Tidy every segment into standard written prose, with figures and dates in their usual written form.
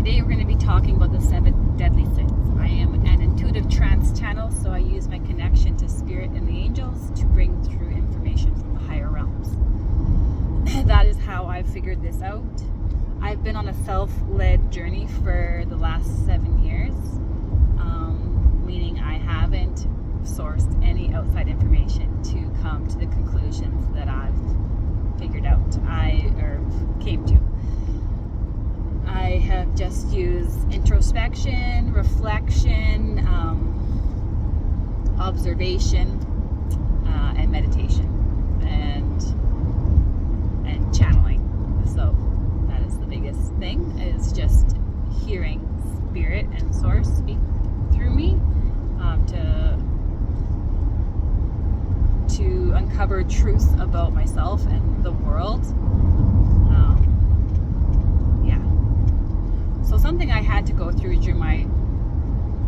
Today we're going to be talking about the 7 deadly sins. I am an intuitive trance channel, so I use my connection to spirit and the angels to bring through information from the higher realms. That is how I've figured this out. I've been on a self-led journey for the last 7 years, meaning I haven't sourced any outside information to come to the conclusions that I've figured out, came to. I have just used introspection, reflection, observation, and meditation, and channeling. So that is the biggest thing, is just hearing spirit and source speak through me to uncover truth about myself and the world. So something I had to go through during my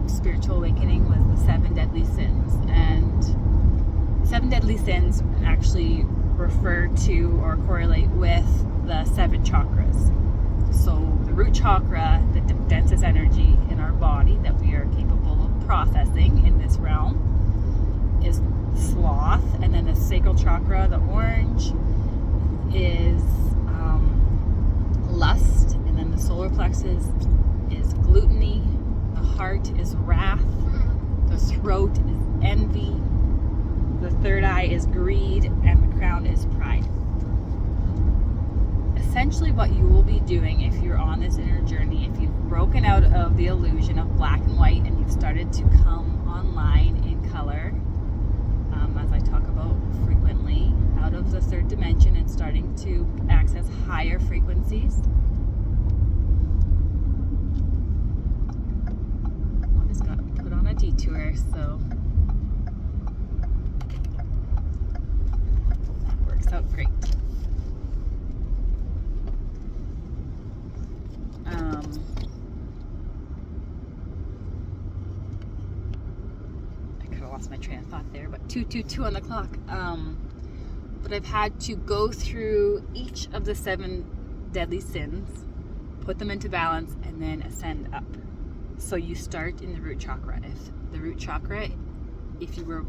spiritual awakening was the 7 deadly sins. And 7 deadly sins actually refer to or correlate with the 7 chakras. So the root chakra, the densest energy in our body that we are capable of processing in this realm, is sloth. And then the sacral chakra, the orange, is lust. And then the solar plexus is gluttony, the heart is wrath, the throat is envy, the third eye is greed, and the crown is pride. Essentially what you will be doing if you're on this inner journey, if you've broken out of the illusion of black and white and you've started to come online in color, as I talk about frequently, out of the third dimension and starting to access higher frequencies. I just got put on a detour, so that works out great. I could have lost my train of thought there, but 2:22 on the clock. But I've had to go through each of the 7 deadly sins, put them into balance, and then ascend up. So you start in the root chakra. If you were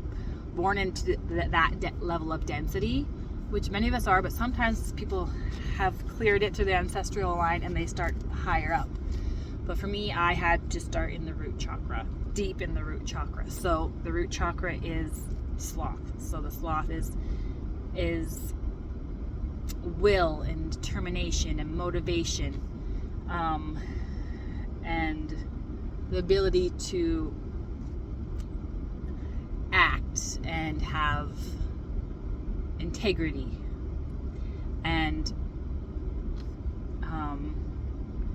born into that level of density, which many of us are, but sometimes people have cleared it to the ancestral line and they start higher up. But for me, I had to start in the root chakra, deep in the root chakra. So the root chakra is sloth. So the sloth is will and determination and motivation, and the ability to act and have integrity. And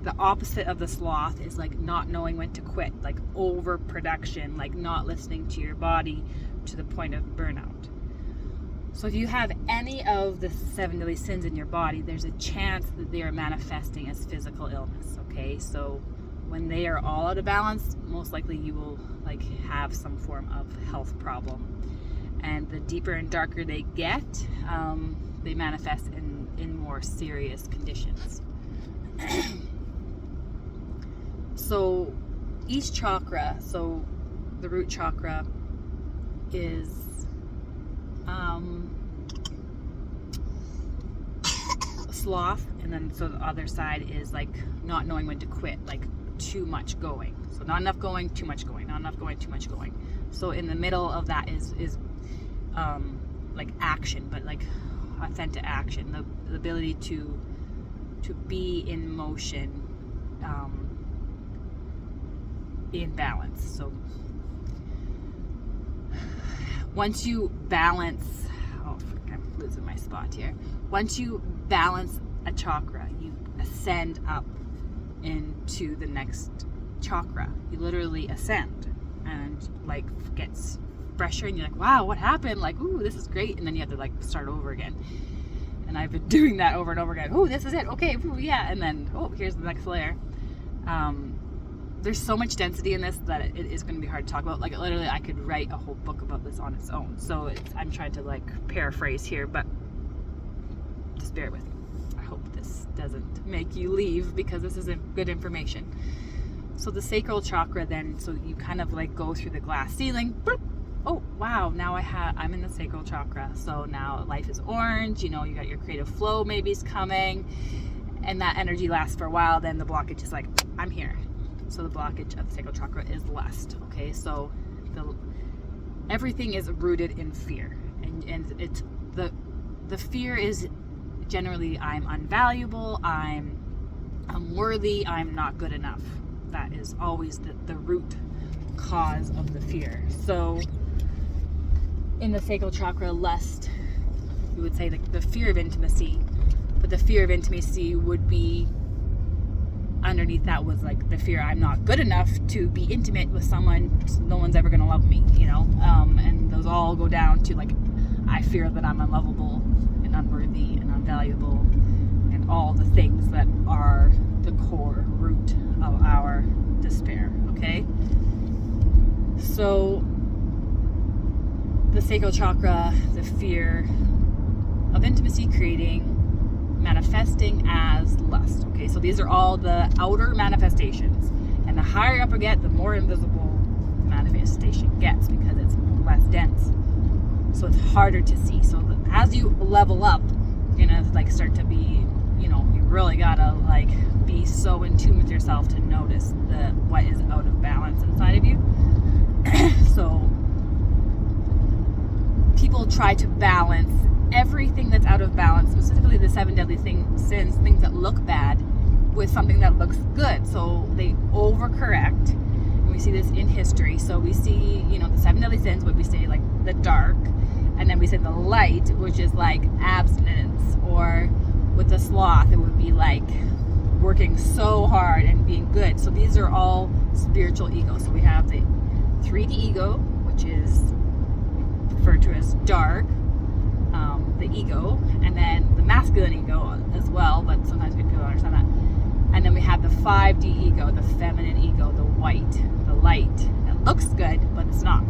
the opposite of the sloth is like not knowing when to quit, like overproduction, like not listening to your body to the point of burnout. So if you have any of the 7 deadly sins in your body, there's a chance that they are manifesting as physical illness, okay? So when they are all out of balance, most likely you will like have some form of health problem. And the deeper and darker they get, they manifest in more serious conditions. So each chakra, so the root chakra is sloth, and then so the other side is like not knowing when to quit, like too much going. So not enough going, too much going, not enough going, too much going. So in the middle of that is like action, but like authentic action, the ability to be in motion, in balance. So once you balance, I'm losing my spot here. Once you balance a chakra, you ascend up into the next chakra. You literally ascend, and like gets fresher, and you're like, wow, what happened? Like, ooh, this is great. And then you have to like start over again. And I've been doing that over and over again. Oh, this is it. Okay, ooh, yeah. And then, oh, here's the next layer. There's so much density in this that it is going to be hard to talk about. Like literally, I could write a whole book about this on its own. So I'm trying to like paraphrase here, but just bear with me. I hope this this doesn't make you leave, because this isn't good information. So the sacral chakra then, so you kind of like go through the glass ceiling. Oh, wow, now I'm in the sacral chakra. So now life is orange, you got your creative flow maybe is coming, and that energy lasts for a while. Then the blockage is like, I'm here. So the blockage of the sacral chakra is lust. Okay, so everything is rooted in fear, and it's the fear is generally, I'm unvaluable, I'm unworthy, I'm not good enough. That is always the root cause of the fear. So in the sacral chakra, lust, you would say the fear of intimacy, but the fear of intimacy would be underneath that was like the fear I'm not good enough to be intimate with someone, no one's ever going to love me, and those all go down to like, I fear that I'm unlovable and unworthy and unvaluable, and all the things that are the core root of our despair. Okay, so the sacral chakra, the fear of intimacy, manifesting as lust. Okay, so these are all the outer manifestations, and the higher up we get, the more invisible the manifestation gets, because it's less dense, so it's harder to see. So as you level up, you're gonna like start to be, you really gotta like be so in tune with yourself to notice what is out of balance inside of you. So people try to balance everything that's out of balance, specifically the 7 deadly sins, things that look bad, with something that looks good. So they overcorrect, and we see this in history. So we see, the 7 deadly sins, what we say like the dark, and then we say the light, which is like abstinence, or with the sloth, it would be like working so hard and being good. So these are all spiritual egos. So we have the 3D ego, which is referred to as dark, the ego, and then the masculine ego as well, but sometimes people don't understand that. And then we have the 5D ego, the feminine ego, the white, the light. It looks good, but it's not.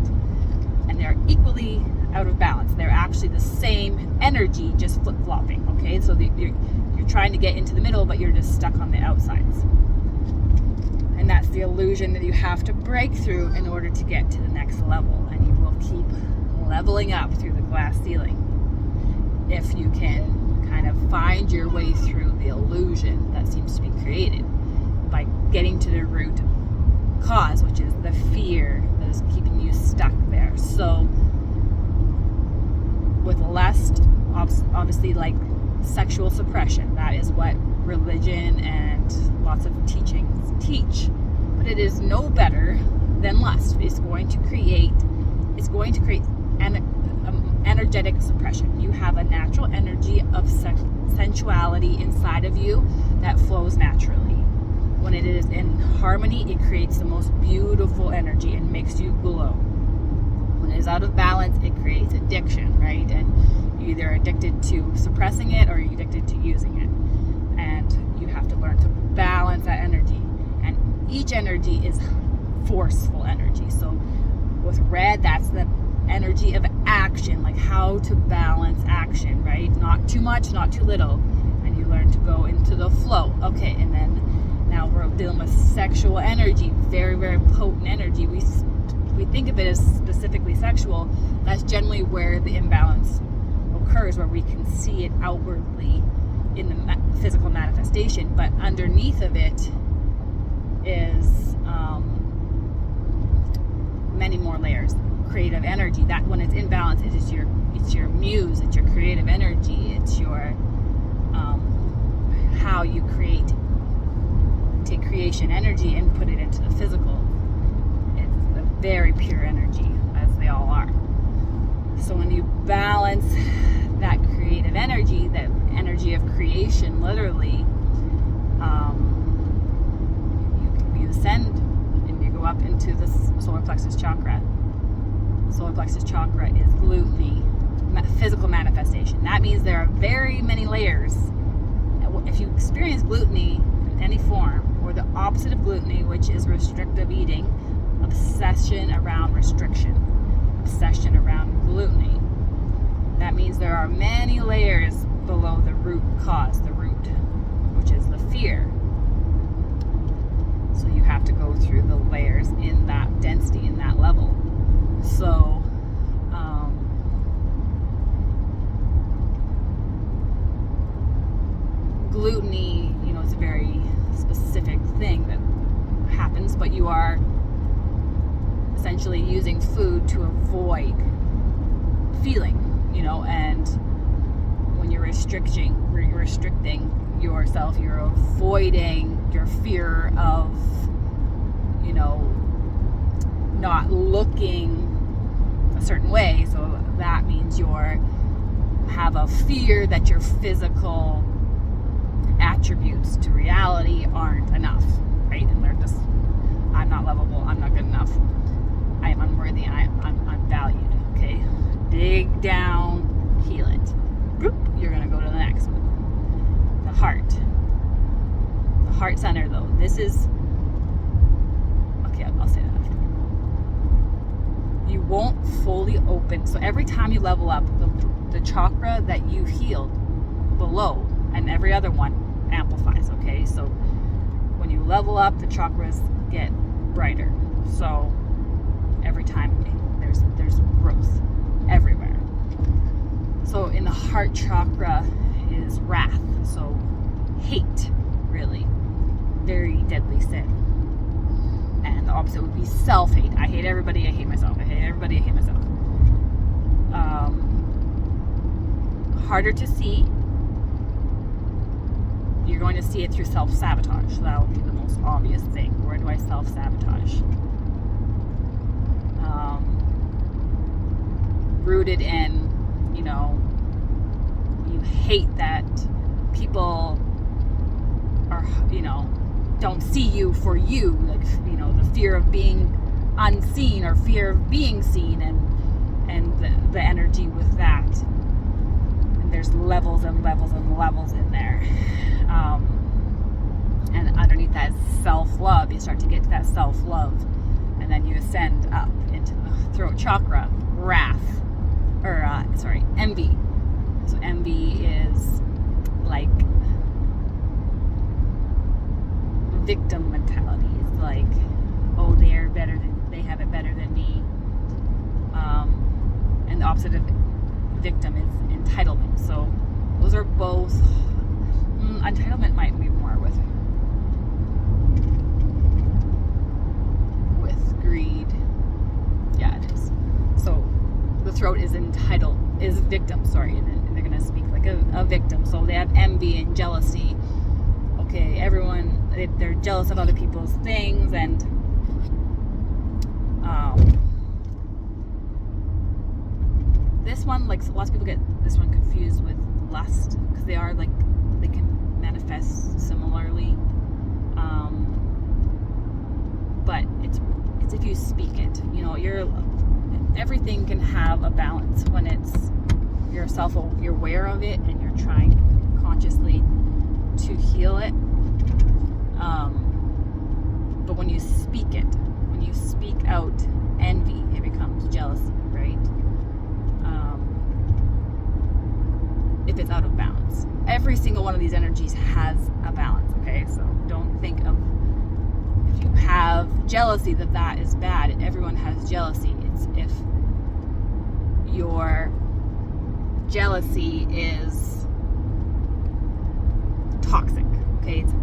And they're equally out of balance. They're actually the same energy, just flip-flopping. Okay, so you're trying to get into the middle, but you're just stuck on the outsides. And that's the illusion that you have to break through in order to get to the next level. And you will keep leveling up through the glass ceiling if you can kind of find your way through the illusion that seems to be created by getting to the root cause, which is the fear that is keeping you stuck there. So with lust, obviously, like sexual suppression, that is what religion and lots of teachings teach, but it is no better than lust. It's going to create an energetic suppression. You have a natural energy of sensuality inside of you that flows naturally. When it is in harmony, it creates the most beautiful energy and makes you glow. When it is out of balance, it creates addiction, right? And you're either addicted to suppressing it or you're addicted to using it. And you have to learn to balance that energy. And each energy is forceful energy. So with red, that's the energy of action, like how to balance action, right? Not too much, not too little. And you learn to go into the flow. Okay, and then now we're dealing with sexual energy, very, very potent energy. We think of it as specifically sexual. That's generally where the imbalance occurs, where we can see it outwardly in the physical manifestation, but underneath of it is many more layers. Creative energy, that when it's in balance, it's your muse, it's your creative energy, it's your how you take creation energy and put it into the physical. It's a very pure energy, as they all are. So when you balance that creative energy, that energy of creation, literally, you ascend and you go up into the solar plexus chakra. Solar plexus chakra is gluttony, physical manifestation. That means there are very many layers. If you experience gluttony in any form, or the opposite of gluttony, which is restrictive eating, obsession around restriction, obsession around gluttony, that means there are many layers below the root cause, the root fear. So you have to go through the layers in that density, in that level. So gluttony, it's a very specific thing that happens, but you are essentially using food to avoid feeling, and when you're restricting yourself, you're avoiding your fear of, not looking a certain way. So that means have a fear that your physical attributes to reality aren't enough, right? And they're just, I'm not lovable, I'm not good enough, I am unworthy, I'm unvalued. Okay, dig down, heal it. Boop, you're gonna go to the next one. The heart center, though. This is okay. I'll say that after. You won't fully open. So every time you level up, the chakra that you healed below and every other one amplifies. Okay, so when you level up, the chakras get brighter. So every time there's growth everywhere. So in the heart chakra is wrath. So hate, really, very deadly sin. And the opposite would be self-hate. I hate everybody, I hate myself. I hate everybody, I hate myself. Harder to see. You're going to see it through self-sabotage. So that would be the most obvious thing. Where do I self-sabotage? Rooted in, you hate that people are, don't see you for you, like, the fear of being unseen or fear of being seen, and the energy with that. And there's levels and levels and levels in there. And underneath that self-love, you start to get to that self-love, and then you ascend up into the throat chakra, envy. So envy is like victim mentality. It's like, oh, they have it better than me. And the opposite of victim is entitlement. So those are both. Entitlement might be more with greed. Yeah, it is. So the throat is victim, and they're going to speak like a victim. So they have envy and jealousy. Okay, they're jealous of other people's things, and this one, like, lots of people get this one confused with lust, because they can manifest similarly, but it's if you speak it, everything can have a balance when you're aware of it and you're trying consciously to heal it, but when you speak out envy, it becomes jealousy, right? If it's out of balance. Every single one of these energies has a balance, okay? So don't think of, if you have jealousy, that is bad. Everyone has jealousy. It's if your jealousy is toxic, okay? It's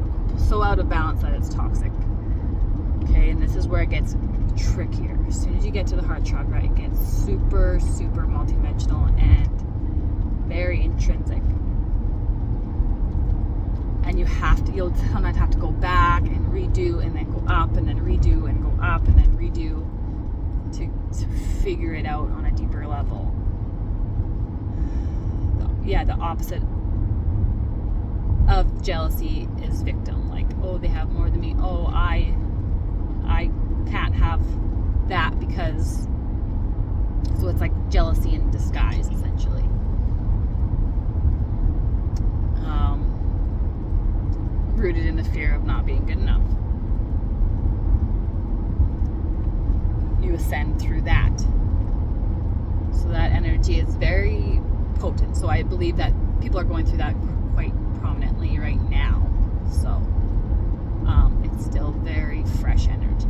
so out of balance that it's toxic, okay? And this is where it gets trickier. As soon as you get to the heart chakra, it gets super, super multidimensional and very intrinsic, and you'll sometimes have to go back and redo, and then go up, and then redo, and go up, and then redo to figure it out on a deeper level. The opposite of jealousy is victim. Like, oh, they have more than me. Oh, I can't have that because. So it's like jealousy in disguise, essentially. Rooted in the fear of not being good enough. You ascend through that. So that energy is very potent. So I believe that people are going through that quite prominently right now. So it's still very fresh energy.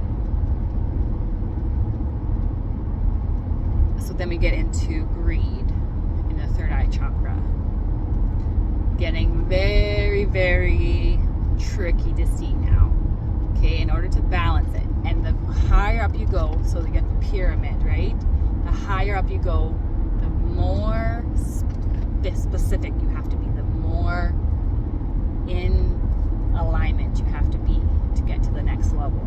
So then we get into greed in the third eye chakra. Getting very, very tricky to see now. Okay, in order to balance it. And the higher up you go, so you get the pyramid, right? The higher up you go, the more specific you have to be, the more in alignment you have to be to get to the next level.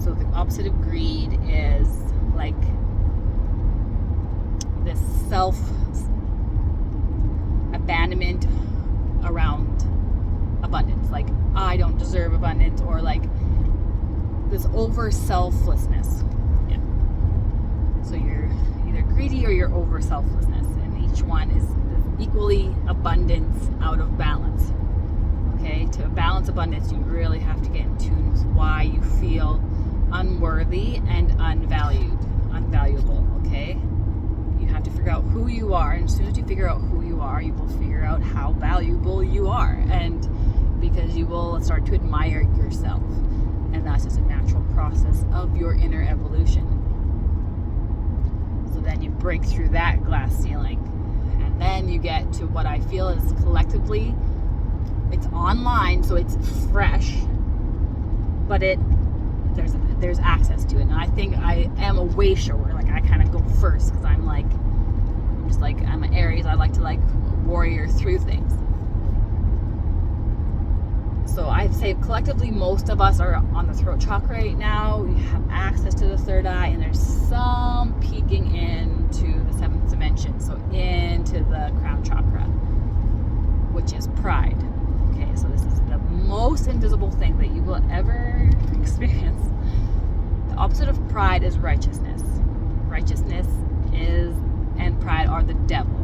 So the opposite of greed is like this self-abandonment around abundance. Like, I don't deserve abundance, or like this over selflessness. Yeah. So you're either greedy or you're over selflessness, and each one is equally abundance out of balance. Okay, to balance abundance, you really have to get in tune with why you feel unworthy and unvaluable. Okay, you have to figure out who you are, and as soon as you figure out who you are, you will figure out how valuable you are, and because you will start to admire yourself, and that's just a natural process of your inner evolution. So then you break through that glass ceiling, and then you get to what I feel is collectively, it's online, so it's fresh, but there's access to it. And I think I am a way shower. Like, I kind of go first because I'm an Aries. I like to like warrior through things. So I'd say collectively most of us are on the throat chakra right now. We have access to the third eye, and there's some peeking into the seventh dimension, so into the crown chakra, which is pride. Okay, so this is the most invisible thing that you will ever experience. The opposite of pride is righteousness. Righteousness and pride are the devil.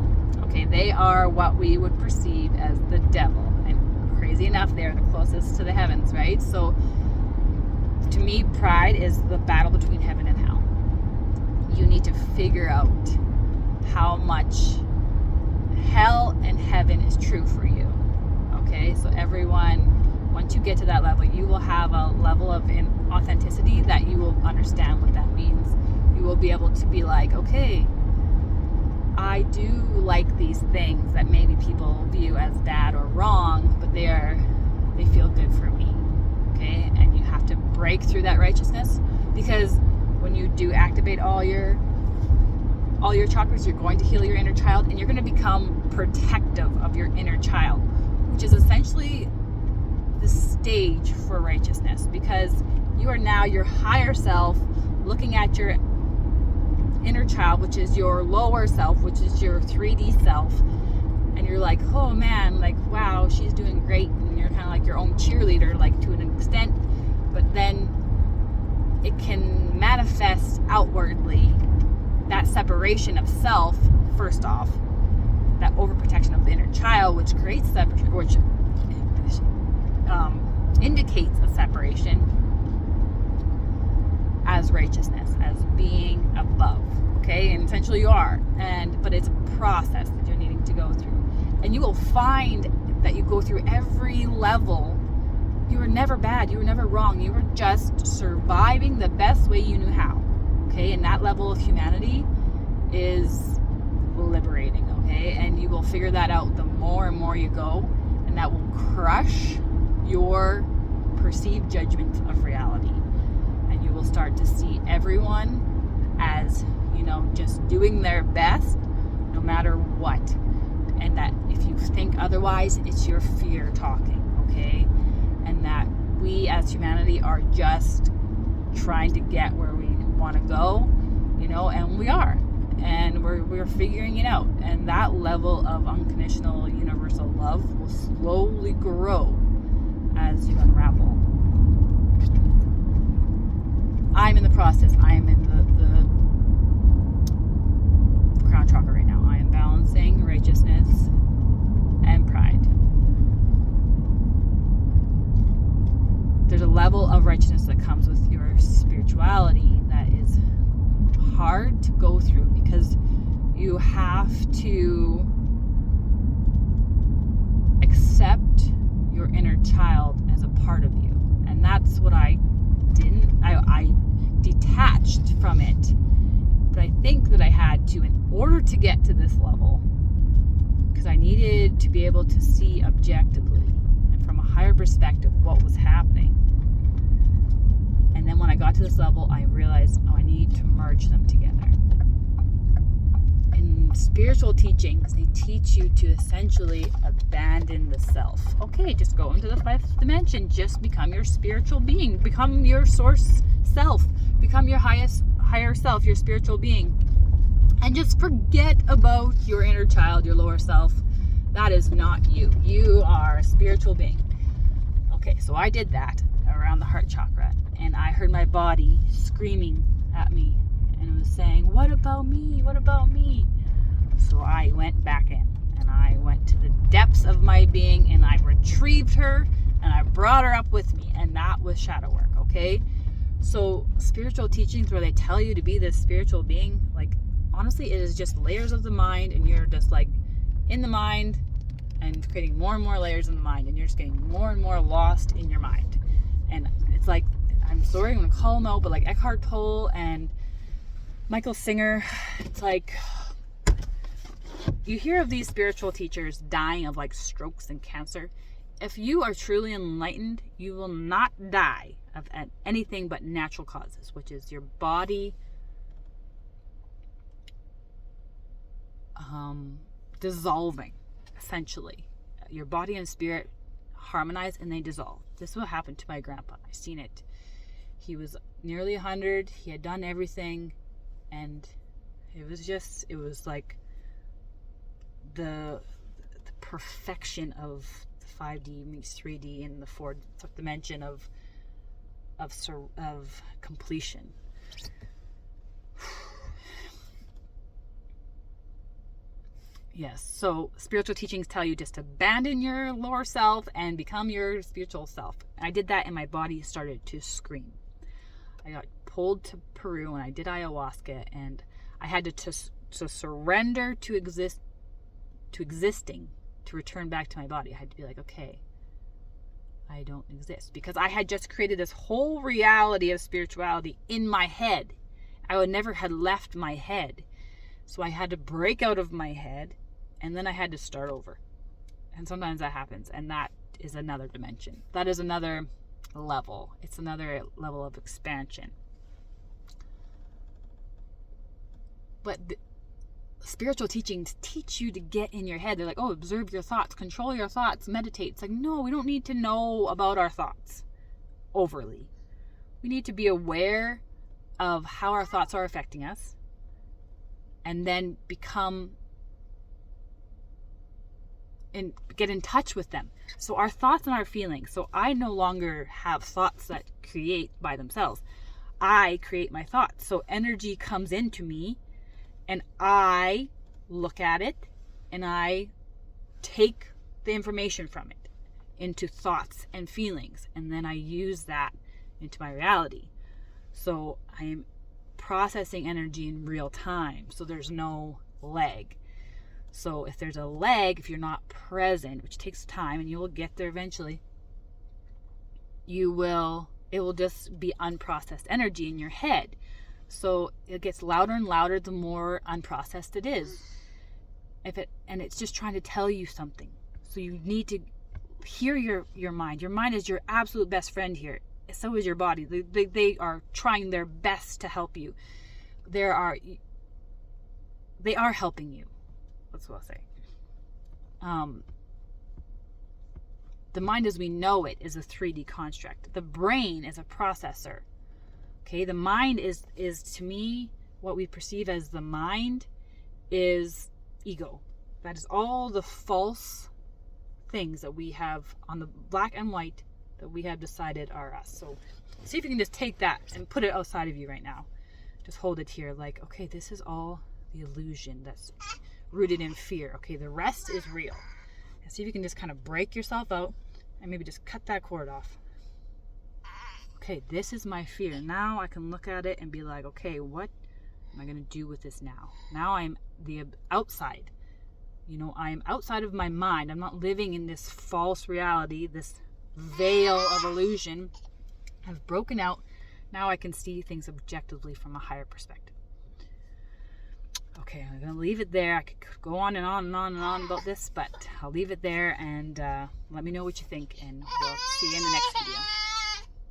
Okay, they are what we would perceive as the devil. And crazy enough, they're the closest to the heavens, right? So to me, pride is the battle between heaven and hell. You need to figure out how much hell and heaven is true for you. Okay, so everyone, once you get to that level, you will have a level of authenticity that you will understand what that means. You will be able to be like, okay, I do like these things that maybe people view as bad or wrong, but they feel good for me. Okay, and you have to break through that righteousness, because when you do activate all your chakras, you're going to heal your inner child, and you're going to become protective of your inner child, which is essentially the stage for righteousness, because you are now your higher self looking at your inner child, which is your lower self, which is your 3D self, and you're like, oh man, like, wow, she's doing great, and you're kind of like your own cheerleader, like, to an extent, but then it can manifest outwardly, that separation of self, first off, that overprotection of the inner child, which creates which indicates a separation, as righteousness, as being above. Okay, and essentially you are, but it's a process that you're needing to go through, and you will find that you go through every level. You were never bad, you were never wrong, you were just surviving the best way you knew how. Okay, and that level of humanity is liberating. Okay, and you will figure that out the more and more you go, and that will crush your perceived judgment of reality, and you will start to see everyone as, just doing their best no matter what, and that if you think otherwise, it's your fear talking. Okay, and that we as humanity are just trying to get where we want to go, and we are, and we're figuring it out, and that level of unconditional universal love will slowly grow as you unravel. I'm in the process. I am in the crown chakra right now. I am balancing righteousness and pride. There's a level of righteousness that comes with your spirituality that is hard to go through, because you have to accept from it that I think that I had to in order to get to this level, because I needed to be able to see objectively and from a higher perspective what was happening. And then when I got to this level, I realized, I need to merge them together. In spiritual teachings, they teach you to essentially abandon the self. Okay, just go into the 5th dimension. Just become your spiritual being. Become your source self. Become your higher self, your spiritual being. And just forget about your inner child, your lower self. That is not you. You are a spiritual being. Okay, so I did that around the heart chakra. And I heard my body screaming at me. And it was saying, what about me? What about me? So I went back in. And I went to the depths of my being. And I retrieved her. And I brought her up with me. And that was shadow work, okay? So spiritual teachings where they tell you to be this spiritual being, like, honestly, it is just layers of the mind. And you're just like in the mind and creating more and more layers in the mind. And you're just getting more and more lost in your mind. And it's like, I'm sorry, I'm going to call them out, but like Eckhart Tolle and Michael Singer, it's like, you hear of these spiritual teachers dying of like strokes and cancer. If you are truly enlightened, you will not die of anything but natural causes, which is your body dissolving, essentially. Your body and spirit harmonize and they dissolve. This is what happened to my grandpa. I've seen it. He was nearly 100. He had done everything. And it was like the perfection of 5D meets 3D in the 4th dimension of completion. Yes, so spiritual teachings tell you just to abandon your lower self and become your spiritual self. I did that and my body started to scream. I got pulled to Peru and I did ayahuasca, and I had to surrender to existing, to return back to my body. I had to be like, okay, I don't exist, because I had just created this whole reality of spirituality in my head. I would never had left my head. So I had to break out of my head, and then I had to start over. And sometimes that happens, and that is another dimension. That is another level. It's another level of expansion. But the spiritual teachings teach you to get in your head. They're like, oh, observe your thoughts, control your thoughts, meditate. It's like, no, we don't need to know about our thoughts overly. We need to be aware of how our thoughts are affecting us, and then get in touch with them. So our thoughts and our feelings. So I no longer have thoughts that create by themselves. I create my thoughts. So energy comes into me, and I look at it, and I take the information from it into thoughts and feelings, and then I use that into my reality. So I am processing energy in real time, so there's no lag. So if there's a lag, if you're not present, which takes time, and you will get there eventually, it will just be unprocessed energy in your head. So it gets louder and louder the more unprocessed it is. And it's just trying to tell you something. So you need to hear your mind. Your mind is your absolute best friend here. So is your body. They are trying their best to help you. They are helping you. That's what I'll say. The mind as we know it is a 3D construct. The brain is a processor. Okay, the mind is to me, what we perceive as the mind is ego. That is all the false things that we have on the black and white that we have decided are us. So see if you can just take that and put it outside of you right now. Just hold it here like, okay, this is all the illusion that's rooted in fear. Okay, the rest is real. And see if you can just kind of break yourself out and maybe just cut that cord off. Okay, this is my fear. Now I can look at it and be like, okay, what am I going to do with this now? Now I'm the outside. I'm outside of my mind. I'm not living in this false reality, this veil of illusion. I've broken out Now I can see things objectively from a higher perspective. Okay, I'm going to leave it there. I could go on and on and on and on about this, but I'll leave it there, and let me know what you think, and we'll see you in the next video.